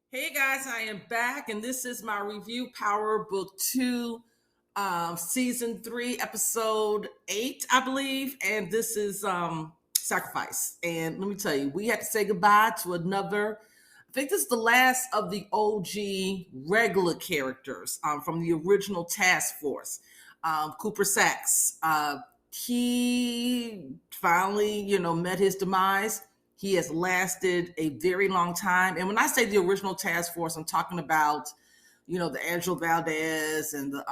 Hey guys, I am back, and this is my review Power Book 2, Season 3, Episode 8, I believe. And this is Sacrifice. And let me tell you, we had to say goodbye to another. I think this is the last of the OG regular characters from the original Task Force. Cooper Sachs. He finally, met his demise. He has lasted a very long time. And when I say the original task force, I'm talking about, the Angel Valdez and the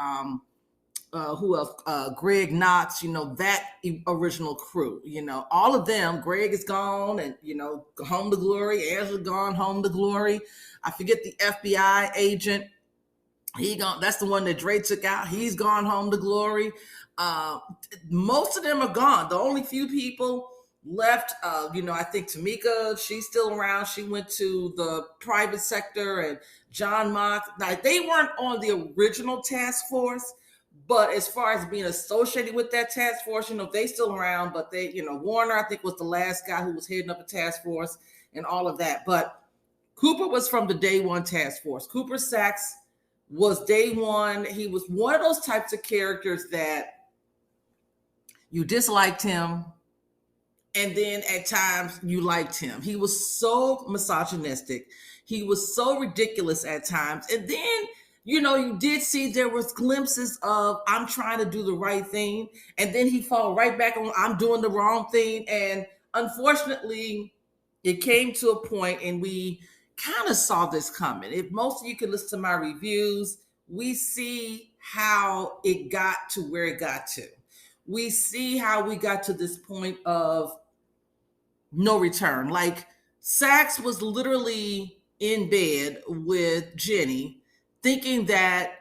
who else? Greg Knox, that original crew, all of them. Greg is gone and, home to glory. Angela gone home to glory. I forget the FBI agent. He gone. That's the one that Dre took out. He's gone home to glory. Uh, Most of them are gone. The only few people left, I think Tamika, she's still around. She went to the private sector, and John Mock. Now, they weren't on the original task force, but as far as being associated with that task force, they still around. But they, Warner, I think, was the last guy who was heading up a task force and all of that. But Cooper was from the day one task force. Cooper Sachs was day one. He was one of those types of characters that you disliked him, and then at times you liked him. He was so misogynistic. He was so ridiculous at times. And then, you did see there was glimpses of I'm trying to do the right thing. And then he fall right back on I'm doing the wrong thing. And unfortunately, it came to a point and we kind of saw this coming. If most of you could listen to my reviews, we see how it got to where it got to. We see how we got to this point of no return. Like Sax was literally in bed with Jenny, thinking that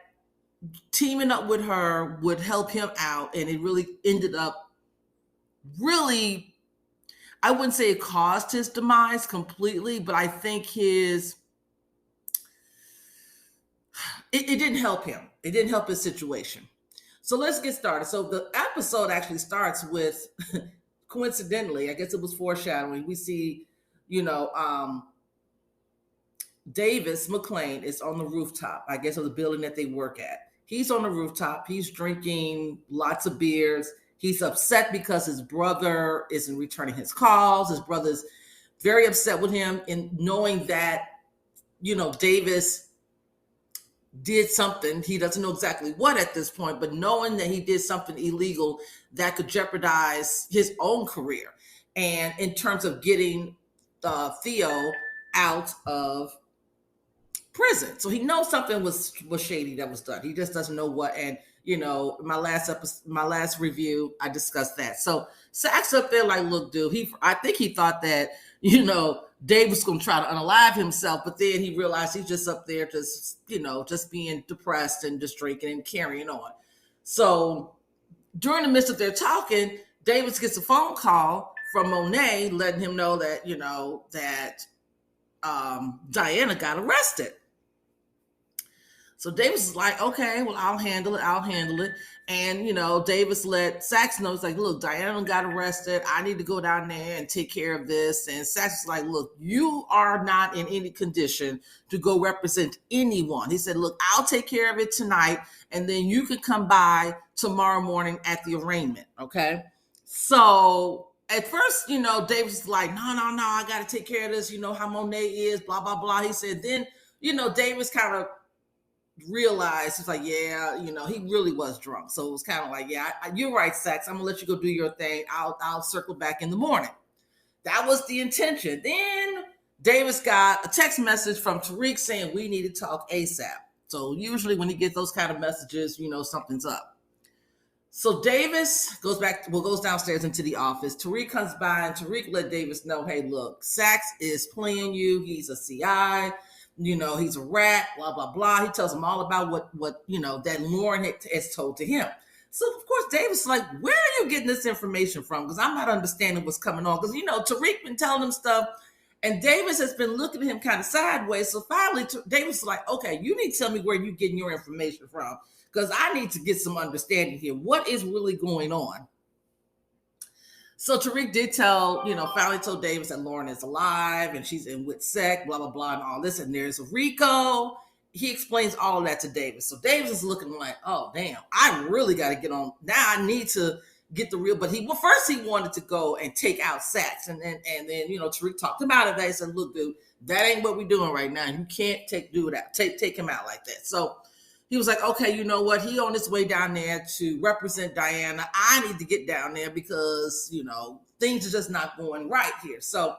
teaming up with her would help him out, and it really ended up really, I wouldn't say it caused his demise completely, but I think it didn't help him. It didn't help his situation. So let's get started. So the episode actually starts with, coincidentally, I guess it was foreshadowing. We see, Davis McLean is on the rooftop, I guess, of the building that they work at. He's on the rooftop. He's drinking lots of beers. He's upset because his brother isn't returning his calls. His brother's very upset with him in knowing that, Davis did something. He doesn't know exactly what at this point, but knowing that he did something illegal that could jeopardize his own career. And in terms of getting Theo out of prison. So he knows something was shady that was done. He just doesn't know what. And my last review, I discussed that. So Sax up there like, look, dude, I think he thought that, Dave was going to try to unalive himself, but then he realized he's just up there just being depressed and just drinking and carrying on. So during the midst of their talking, Davis gets a phone call from Monet letting him know that, that Diana got arrested. So Davis is like, okay, well, I'll handle it. And, Davis let Sax know, it's like, look, Diana got arrested. I need to go down there and take care of this. And Sax is like, look, you are not in any condition to go represent anyone. He said, look, I'll take care of it tonight. And then you can come by tomorrow morning at the arraignment. Okay. So at first, Davis is like, no, I got to take care of this. You know how Monet is, blah, blah, blah. He said, then, Davis kind of realized, it's like, yeah, he really was drunk. So it was kind of like, yeah, you're right, Sax. I'm gonna let you go do your thing. I'll circle back in the morning. That was the intention. Then Davis got a text message from Tariq saying we need to talk ASAP. So usually when he gets those kind of messages, something's up. So Davis goes downstairs into the office. Tariq comes by and Tariq let Davis know, hey, look, Sax is playing you. He's a CI. He's a rat, blah, blah, blah. He tells him all about what that Lauren has told to him. So, of course, Davis is like, where are you getting this information from? Because I'm not understanding what's coming on. Because, Tariq been telling him stuff, and Davis has been looking at him kind of sideways. So finally, Davis is like, okay, you need to tell me where you're getting your information from. Because I need to get some understanding here. What is really going on? So Tariq did tell, finally told Davis that Lauren is alive and she's in with Sec, blah, blah, blah, and all this. And there's a Rico. He explains all of that to Davis. So Davis is looking like, oh, damn, I really got to get on. Now I need to get the real. But first he wanted to go and take out Sacks. And then, Tariq talked him out of that. He said, look, dude, that ain't what we're doing right now. You can't take him out like that. So he was like, okay, you know what? He on his way down there to represent Diana. I need to get down there because, things are just not going right here. So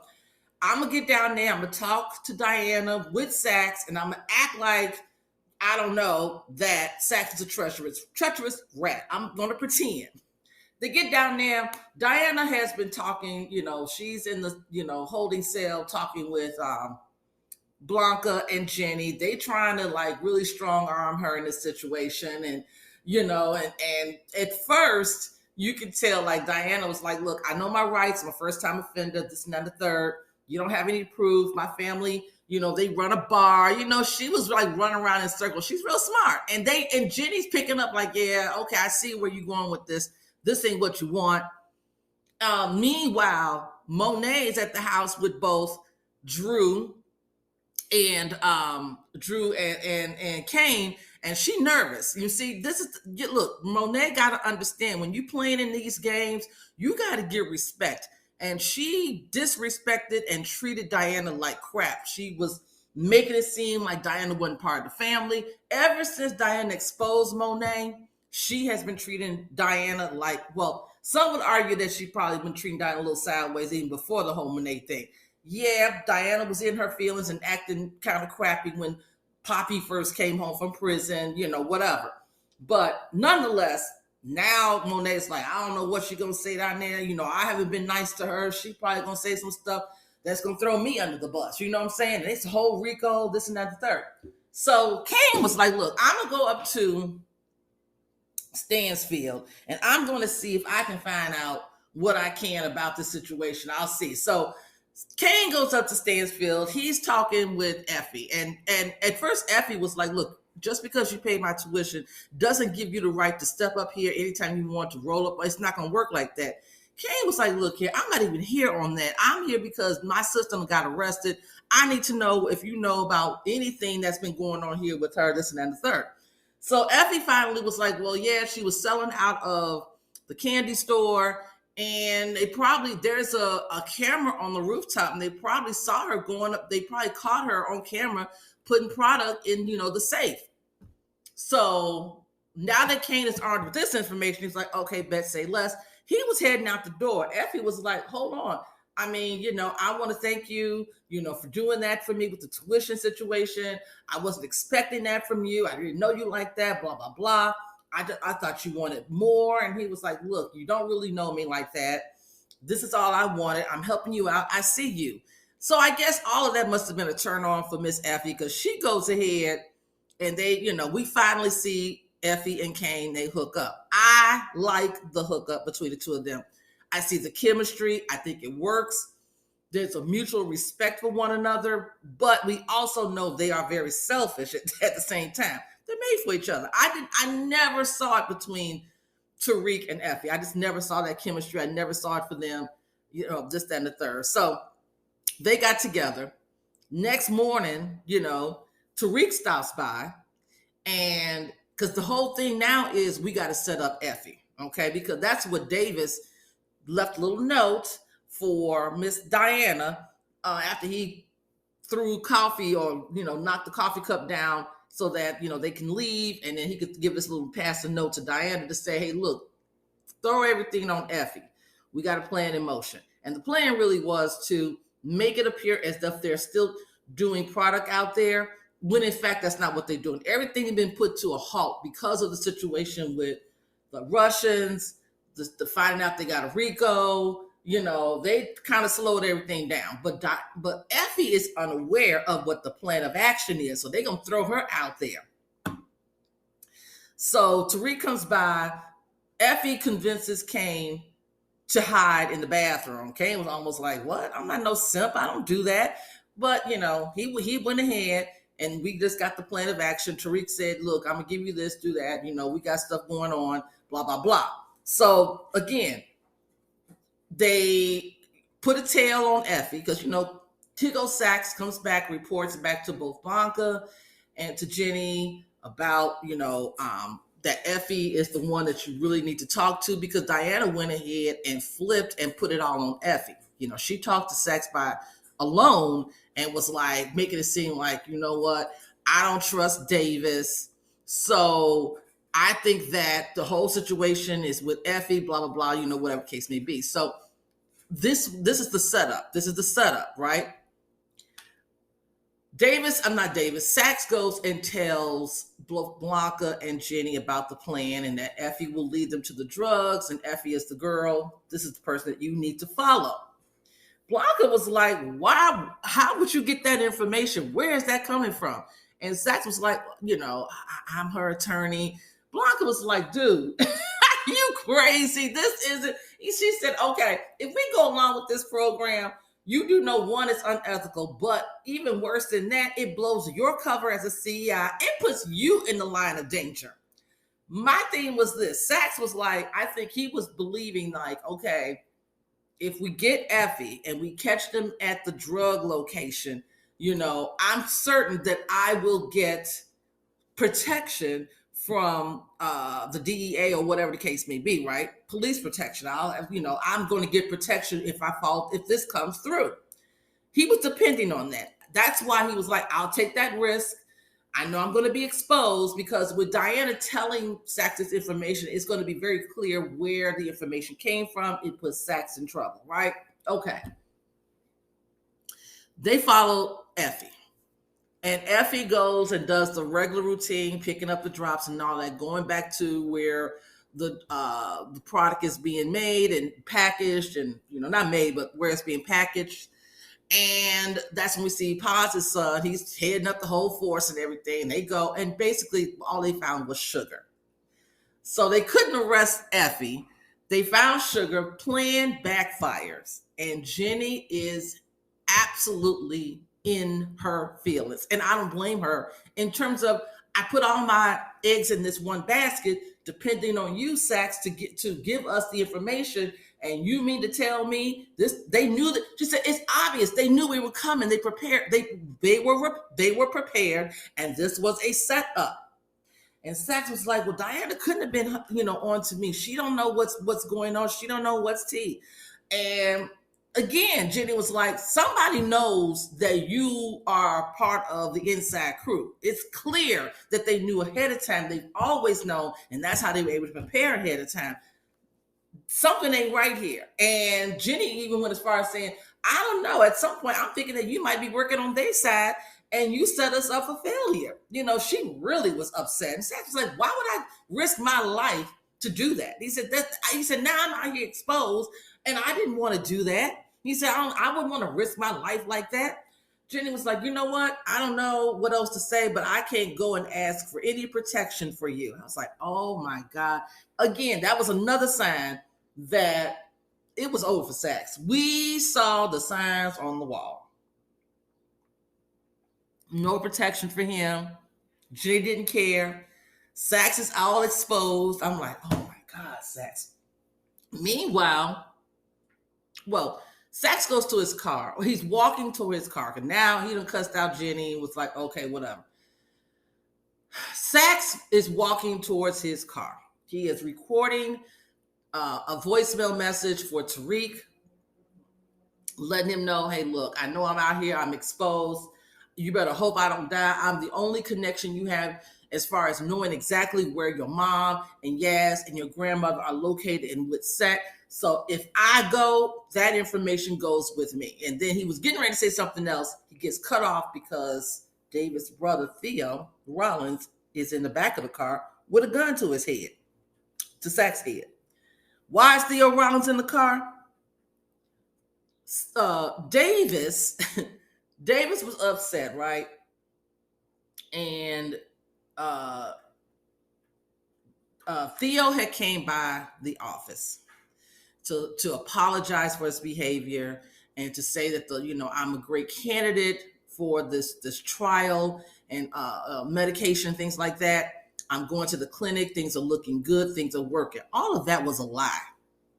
I'm going to get down there. I'm going to talk to Diana with Sax, and I'm going to act like I don't know that Sax is a treacherous rat. I'm going to pretend. They get down there. Diana has been talking, she's in the, holding cell talking with Blanca and Jenny. They trying to like really strong arm her in this situation. And, and at first you could tell like Diana was like, look, I know my rights. I'm a first time offender. This and that, the third. You don't have any proof. My family, they run a bar. She was like running around in circles. She's real smart. And Jenny's picking up like, yeah, okay, I see where you're going with this. This ain't what you want. Meanwhile, Monet is at the house with both Drew and Kane, and she nervous. You see, look, Monet got to understand when you playing in these games, you got to get respect. And she disrespected and treated Diana like crap. She was making it seem like Diana wasn't part of the family. Ever since Diana exposed Monet, she has been treating Diana like, well, some would argue that she probably been treating Diana a little sideways even before the whole Monet thing. Yeah, Diana was in her feelings and acting kind of crappy when Poppy first came home from prison, whatever. But nonetheless, now Monet's like, I don't know what she's going to say down there. I haven't been nice to her. She probably going to say some stuff that's going to throw me under the bus. You know what I'm saying? And it's a whole Rico, this and that, the third. So Kane was like, look, I'm going to go up to Stansfield and I'm going to see if I can find out what I can about this situation. I'll see. So Kane goes up to Stansfield. He's talking with Effie. And at first, Effie was like, look, just because you paid my tuition doesn't give you the right to step up here anytime you want to roll up. It's not going to work like that. Kane was like, look here, I'm not even here on that. I'm here because my sister got arrested. I need to know if you know about anything that's been going on here with her, this and that, and the third. So Effie finally was like, well, yeah, she was selling out of the candy store. And there's a camera on the rooftop and they probably saw her going up. They probably caught her on camera putting product in, the safe. So now that Kane is armed with this information, he's like, okay, bet say less. He was heading out the door. Effie was like, hold on. I mean, I want to thank you, for doing that for me with the tuition situation. I wasn't expecting that from you. I didn't know you like that, blah, blah, blah. I thought you wanted more. And he was like, look, you don't really know me like that. This is all I wanted. I'm helping you out. I see you. So I guess all of that must have been a turn on for Miss Effie because she goes ahead and they, we finally see Effie and Kane, they hook up. I like the hookup between the two of them. I see the chemistry. I think it works. There's a mutual respect for one another, but we also know they are very selfish at the same time. They're made for each other. I never saw it between Tariq and Effie. I just never saw that chemistry. I never saw it for them, this, that, and the third. So they got together. Next morning, Tariq stops by, and because the whole thing now is we got to set up Effie, okay? Because that's what Davis left a little note for Miss Diana after he threw coffee or, knocked the coffee cup down so that, they can leave. And then he could give this little passing note to Diana to say, hey, look, throw everything on Effie. We got a plan in motion. And the plan really was to make it appear as if they're still doing product out there, when in fact, that's not what they're doing. Everything had been put to a halt because of the situation with the Russians, the finding out they got a Rico, they kind of slowed everything down. But Effie is unaware of what the plan of action is. So they're going to throw her out there. So Tariq comes by. Effie convinces Kane to hide in the bathroom. Kane was almost like, what? I'm not no simp. I don't do that. But, he went ahead and we just got the plan of action. Tariq said, look, I'm going to give you this, do that. We got stuff going on, blah, blah, blah. So again, They put a tail on Effie because Tigo Sachs comes back, reports back to both Blanca and to Jenny about that Effie is the one that you really need to talk to, because Diana went ahead and flipped and put it all on Effie. She talked to Sachs by alone and was like making it seem like, what, I don't trust Davis. So I think that the whole situation is with Effie, blah, blah, blah, whatever case may be. So this is the setup. This is the setup, right? Sachs goes and tells Blanca and Jenny about the plan and that Effie will lead them to the drugs, and Effie is the girl. This is the person that you need to follow. Blanca was like, why? How would you get that information? Where is that coming from? And Sachs was like, I'm her attorney. Blanca was like, dude, you crazy. This isn't. She said, okay, if we go along with this program, you do know, one, it's unethical, but even worse than that, it blows your cover as a CI. It puts you in the line of danger. My thing was this. Sachs was like, I think he was believing like, okay, if we get Effie and we catch them at the drug location, I'm certain that I will get protection from the DEA or whatever the case may be, right? Police protection. I'm going to get protection if this comes through. He was depending on that. That's why he was like, I'll take that risk. I know I'm going to be exposed, because with Diana telling Sachs this information, it's going to be very clear where the information came from. It puts Sachs in trouble, right? Okay. They follow Effie. And Effie goes and does the regular routine, picking up the drops and all that, going back to where the product is being made and packaged, and not made, but where it's being packaged. And that's when we see Paz's son. He's heading up the whole force and everything. They go, and basically all they found was sugar. So they couldn't arrest Effie. They found sugar. Plan backfires, and Jenny is absolutely in her feelings. And I don't blame her, in terms of, I put all my eggs in this one basket, depending on you, Sachs, to give us the information. And you mean to tell me this? They knew that. She said, it's obvious. They knew we were coming. They prepared. They were prepared, and this was a setup. And Sachs was like, well, Diana couldn't have been, on to me. She don't know what's going on. She don't know what's tea. And again, Jenny was like, somebody knows that you are part of the inside crew. It's clear that they knew ahead of time. They've always known, and that's how they were able to prepare ahead of time. Something ain't right here. And Jenny even went as far as saying, I don't know, at some point I'm thinking that you might be working on their side and you set us up for failure. She really was upset. And Sachs was like, why would I risk my life to do that? He said, now I'm out here exposed, and I didn't want to do that. He said, I wouldn't want to risk my life like that. Jenny was like, you know what? I don't know what else to say, but I can't go and ask for any protection for you. I was like, oh my God. Again, that was another sign that it was over for Sachs. We saw the signs on the wall. No protection for him. Jenny didn't care. Sachs is all exposed. I'm like, oh my God, Sachs. Meanwhile, Sachs goes to his car. He's walking to his car. And now he done cussed out Jenny and was like, okay, whatever. Sachs is walking towards his car. He is recording a voicemail message for Tariq, letting him know, hey, look, I know I'm out here. I'm exposed. You better hope I don't die. I'm the only connection you have as far as knowing exactly where your mom and Yaz and your grandmother are located and with Seth. So if I go, that information goes with me. And then he was getting ready to say something else. He gets cut off because David's brother, Theo Rollins, is in the back of the car with a gun to his head, to Sachs' head. Why is Theo Rollins in the car? Davis was upset, right? And Theo had came by the office to apologize for his behavior and to say that I'm a great candidate for this trial and medication, things like that. I'm going to the clinic. Things are looking good. Things are working. All of that was a lie.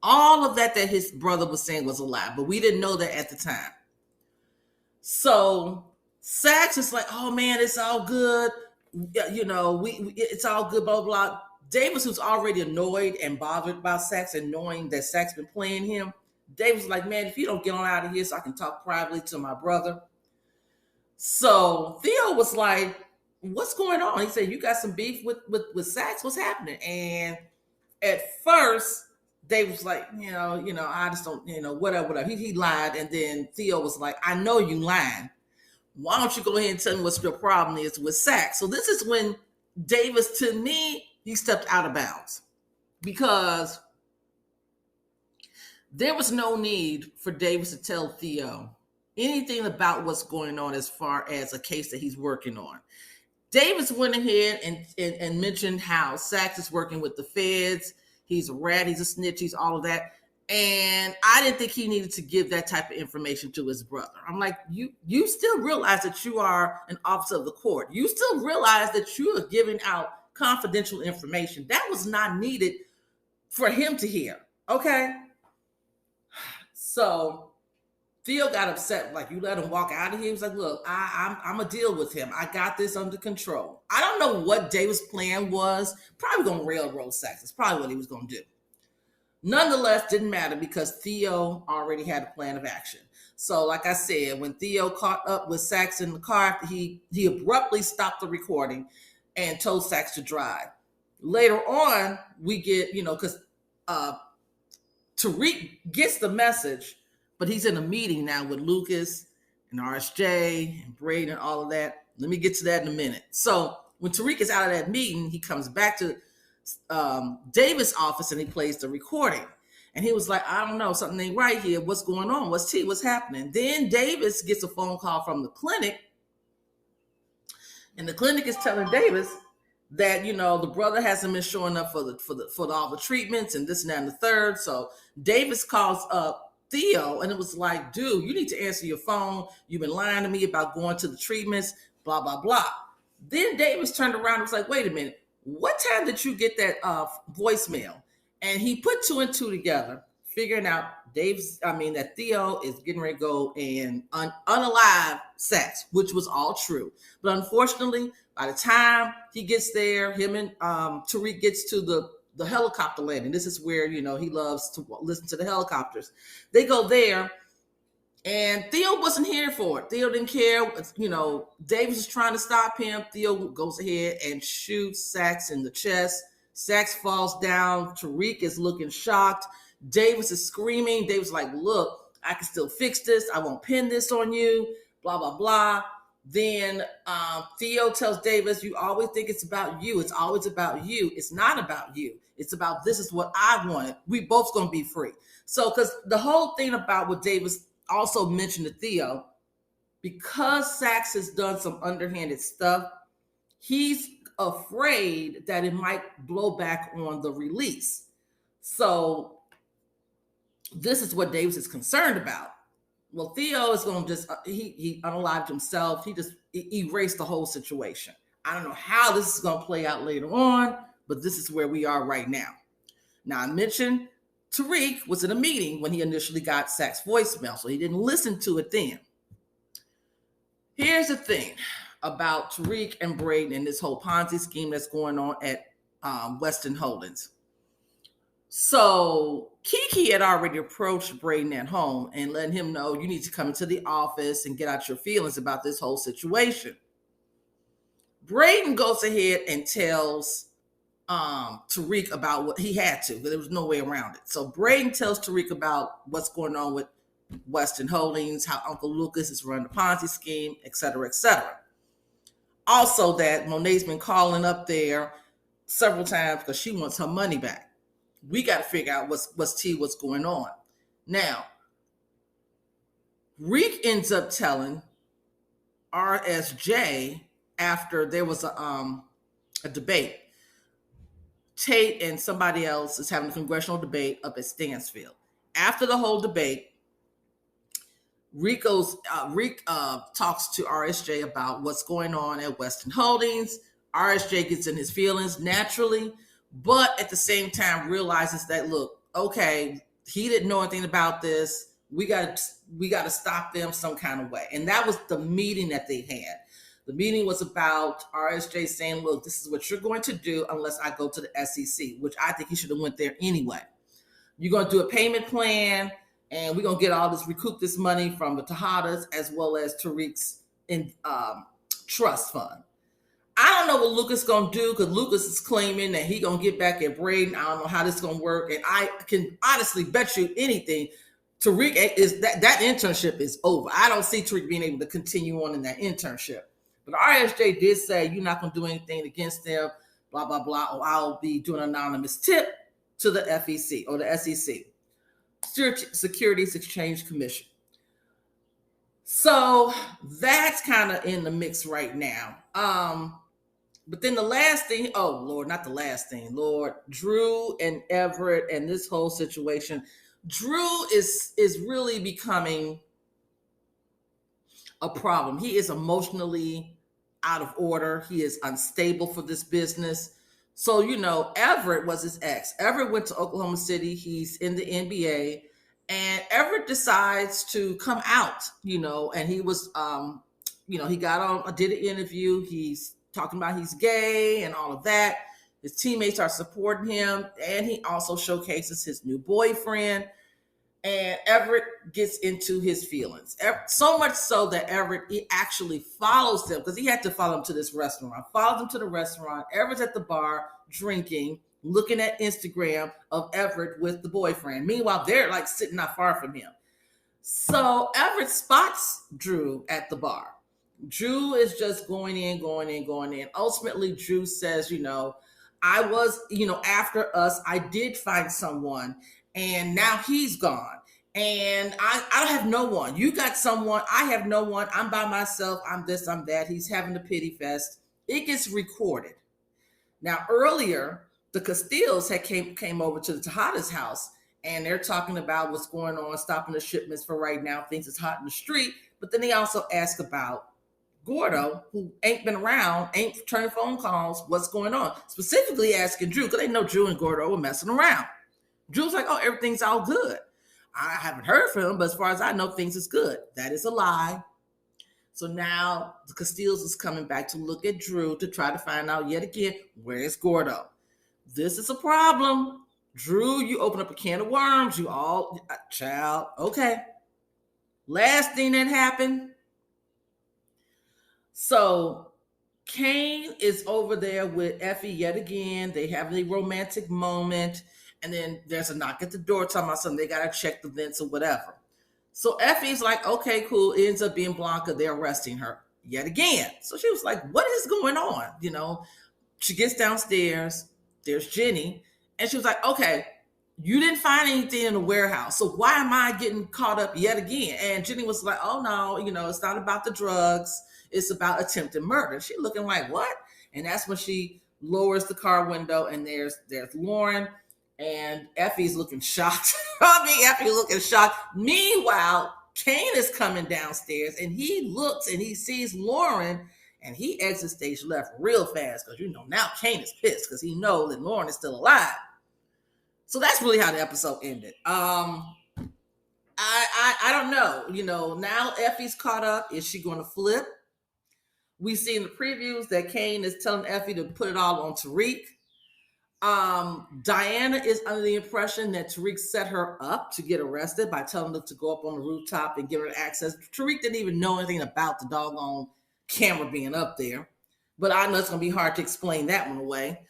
All of that his brother was saying was a lie, but we didn't know that at the time. So Sax is like, oh man, it's all good. It's all good, blah, blah. Davis, who's already annoyed and bothered by Sax and knowing that Sax been playing him, Davis was like, man, if you don't get on out of here so I can talk privately to my brother. So Theo was like, what's going on? He said, you got some beef with Sax? What's happening? And at first, Dave was like, I just don't, whatever. He lied. And then Theo was like, I know you lying. Why don't you go ahead and tell me what your problem is with Sax? So this is when Davis, to me, he stepped out of bounds because there was no need for Davis to tell Theo anything about what's going on as far as a case that he's working on. Davis went ahead and mentioned how Sax is working with the feds. He's a rat, he's a snitch, he's all of that. And I didn't think he needed to give that type of information to his brother. I'm like, you still realize that you are an officer of the court. You still realize that you are giving out confidential information. That was not needed for him to hear. Okay. So Theo got upset, like, you let him walk out of here. He was like, look, I'm going to deal with him. I got this under control. I don't know what Davis' plan was. Probably going to railroad Sax. That's probably what he was going to do. Nonetheless, didn't matter because Theo already had a plan of action. So like I said, when Theo caught up with Sax in the car, he abruptly stopped the recording and told Sax to drive. Later on, we get, because Tariq gets the message, but he's in a meeting now with Lucas and RSJ and Braden and all of that. Let me get to that in a minute. So when Tariq is out of that meeting, he comes back to Davis' office and he plays the recording. And he was like, I don't know, something ain't right here. What's going on? What's happening? Then Davis gets a phone call from the clinic. And the clinic is telling Davis that, the brother hasn't been showing up for all the treatments and this and that and the third. So Davis calls up Theo and it was like, dude, you need to answer your phone. You've been lying to me about going to the treatments, blah, blah, blah. Then Davis turned around and was like, wait a minute. What time did you get that voicemail? And he put two and two together, figuring out that Theo is getting ready to go and unalive Sax, which was all true. But unfortunately, by the time he gets there, him and Tariq gets to the helicopter landing. This is where, he loves to listen to the helicopters. They go there. And Theo wasn't here for it. Theo didn't care. Davis is trying to stop him. Theo goes ahead and shoots Sax in the chest. Sax falls down. Tariq is looking shocked. Davis is screaming. Davis is like, look, I can still fix this. I won't pin this on you. Blah, blah, blah. Then Theo tells Davis, you always think it's about you. It's always about you. It's not about you. It's about this is what I wanted. We both going to be free. So because the whole thing about what Davis also mentioned to Theo, because Sax has done some underhanded stuff, he's afraid that it might blow back on the release. So this is what Davis is concerned about. Well, Theo is going to just, he unalived himself. He just erased the whole situation. I don't know how this is going to play out later on, but this is where we are right now. Now, I mentioned Tariq was in a meeting when he initially got Sax's voicemail, so he didn't listen to it then. Here's the thing about Tariq and Braden and this whole Ponzi scheme that's going on at Weston Holdings. So Kiki had already approached Braden at home and letting him know you need to come into the office and get out your feelings about this whole situation. Braden goes ahead and tells Tariq about what he had to, because there was no way around it. So Braden tells Tariq about what's going on with Weston Holdings, how Uncle Lucas is running the Ponzi scheme, et cetera, et cetera. Also that Monet's been calling up there several times because she wants her money back. We got to figure out what's going on. Now, Reek ends up telling RSJ after there was a debate. Tate and somebody else is having a congressional debate up at Stansfield. After the whole debate, Reek talks to RSJ about what's going on at Weston Holdings. RSJ gets in his feelings naturally, but at the same time realizes that, look, okay, He didn't know anything about this. We got to stop them some kind of way. And that was the meeting that they had. The meeting was about RSJ saying, look, this is what you're going to do unless I go to the SEC, which I think he should have went there anyway. You're going to do a payment plan, and we're going to get all this, recoup this money from the Tejadas as well as Tariq's trust fund. I don't know what Lucas going to do, because Lucas is claiming that he going to get back at Braden. I don't know how this is going to work. And I can honestly bet you anything, Tariq is that internship is over. I don't see Tariq being able to continue on in that internship. But RSJ did say, you're not going to do anything against them, blah, blah, blah, or I'll be doing an anonymous tip to the FEC or the SEC, Securities Exchange Commission. So that's kind of in the mix right now. But then the last thing, oh Lord, not the last thing, Lord, Drew and Everett and this whole situation. Drew is really becoming a problem. He is emotionally out of order. He is unstable for this business. So, Everett was his ex. Everett went to Oklahoma City. He's in the NBA. And Everett decides to come out, and he was, he got on, did an interview. He's talking about he's gay and all of that. His teammates are supporting him. And he also showcases his new boyfriend. And Everett gets into his feelings. So much so that Everett, he actually follows them, because he had to follow him to this restaurant. Follows him to the restaurant. Everett's at the bar drinking, looking at Instagram of Everett with the boyfriend. Meanwhile, they're like sitting not far from him. So Everett spots Drew at the bar. Drew is just going in. Ultimately, Drew says, I was, after us, I did find someone, and now he's gone. And I don't have no one. You got someone. I have no one. I'm by myself. I'm this, I'm that. He's having a pity fest. It gets recorded. Now, earlier, the Castillos came over to the Tejadas house, and they're talking about what's going on, stopping the shipments for right now. Things is hot in the street. But then they also ask about Gordo, who ain't been around, ain't returning phone calls, what's going on. Specifically asking Drew, because they know Drew and Gordo were messing around. Drew's like, oh, everything's all good. I haven't heard from him, but as far as I know, things is good. That is a lie. So now the Castillos is coming back to look at Drew to try to find out yet again, where's Gordo? This is a problem. Drew, you open up a can of worms. You all, child, okay. Last thing that happened. So Kane is over there with Effie yet again. They have a romantic moment. And then there's a knock at the door talking about something. They got to check the vents or whatever. So Effie's like, okay, cool. It ends up being Blanca. They're arresting her yet again. So she was like, what is going on? She gets downstairs. There's Jenny. And she was like, okay, you didn't find anything in the warehouse. So why am I getting caught up yet again? And Jenny was like, oh, no, it's not about the drugs. It's about attempted murder. She looking like, what? And that's when she lowers the car window, and there's Lauren. And Effie's looking shocked. Effie's looking shocked. Meanwhile, Kane is coming downstairs, and he looks and he sees Lauren, and he exits stage left real fast, because now Kane is pissed because he knows that Lauren is still alive. So that's really how the episode ended. I don't know. Now Effie's caught up. Is she going to flip? We see in the previews that Kane is telling Effie to put it all on Tariq. Diana is under the impression that Tariq set her up to get arrested by telling her to go up on the rooftop and give her access. Tariq didn't even know anything about the doggone camera being up there. But I know it's going to be hard to explain that one away.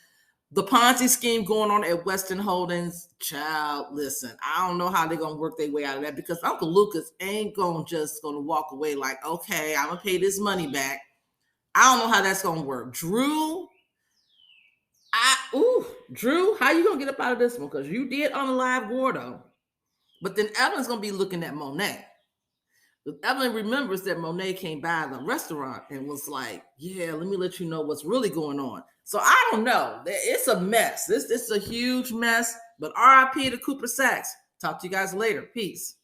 The Ponzi scheme going on at Western Holdings, child, listen, I don't know how they're going to work their way out of that, because Uncle Lucas ain't going to walk away like, okay, I'm going to pay this money back. I don't know how that's going to work. Drew, how you going to get up out of this one? Because you did unalive Gordo. But then Evelyn's going to be looking at Monet. Evelyn remembers that Monet came by the restaurant and was like, yeah, let me let you know what's really going on. So I don't know. It's a mess. This is a huge mess. But RIP to Cooper Sacks. Talk to you guys later. Peace.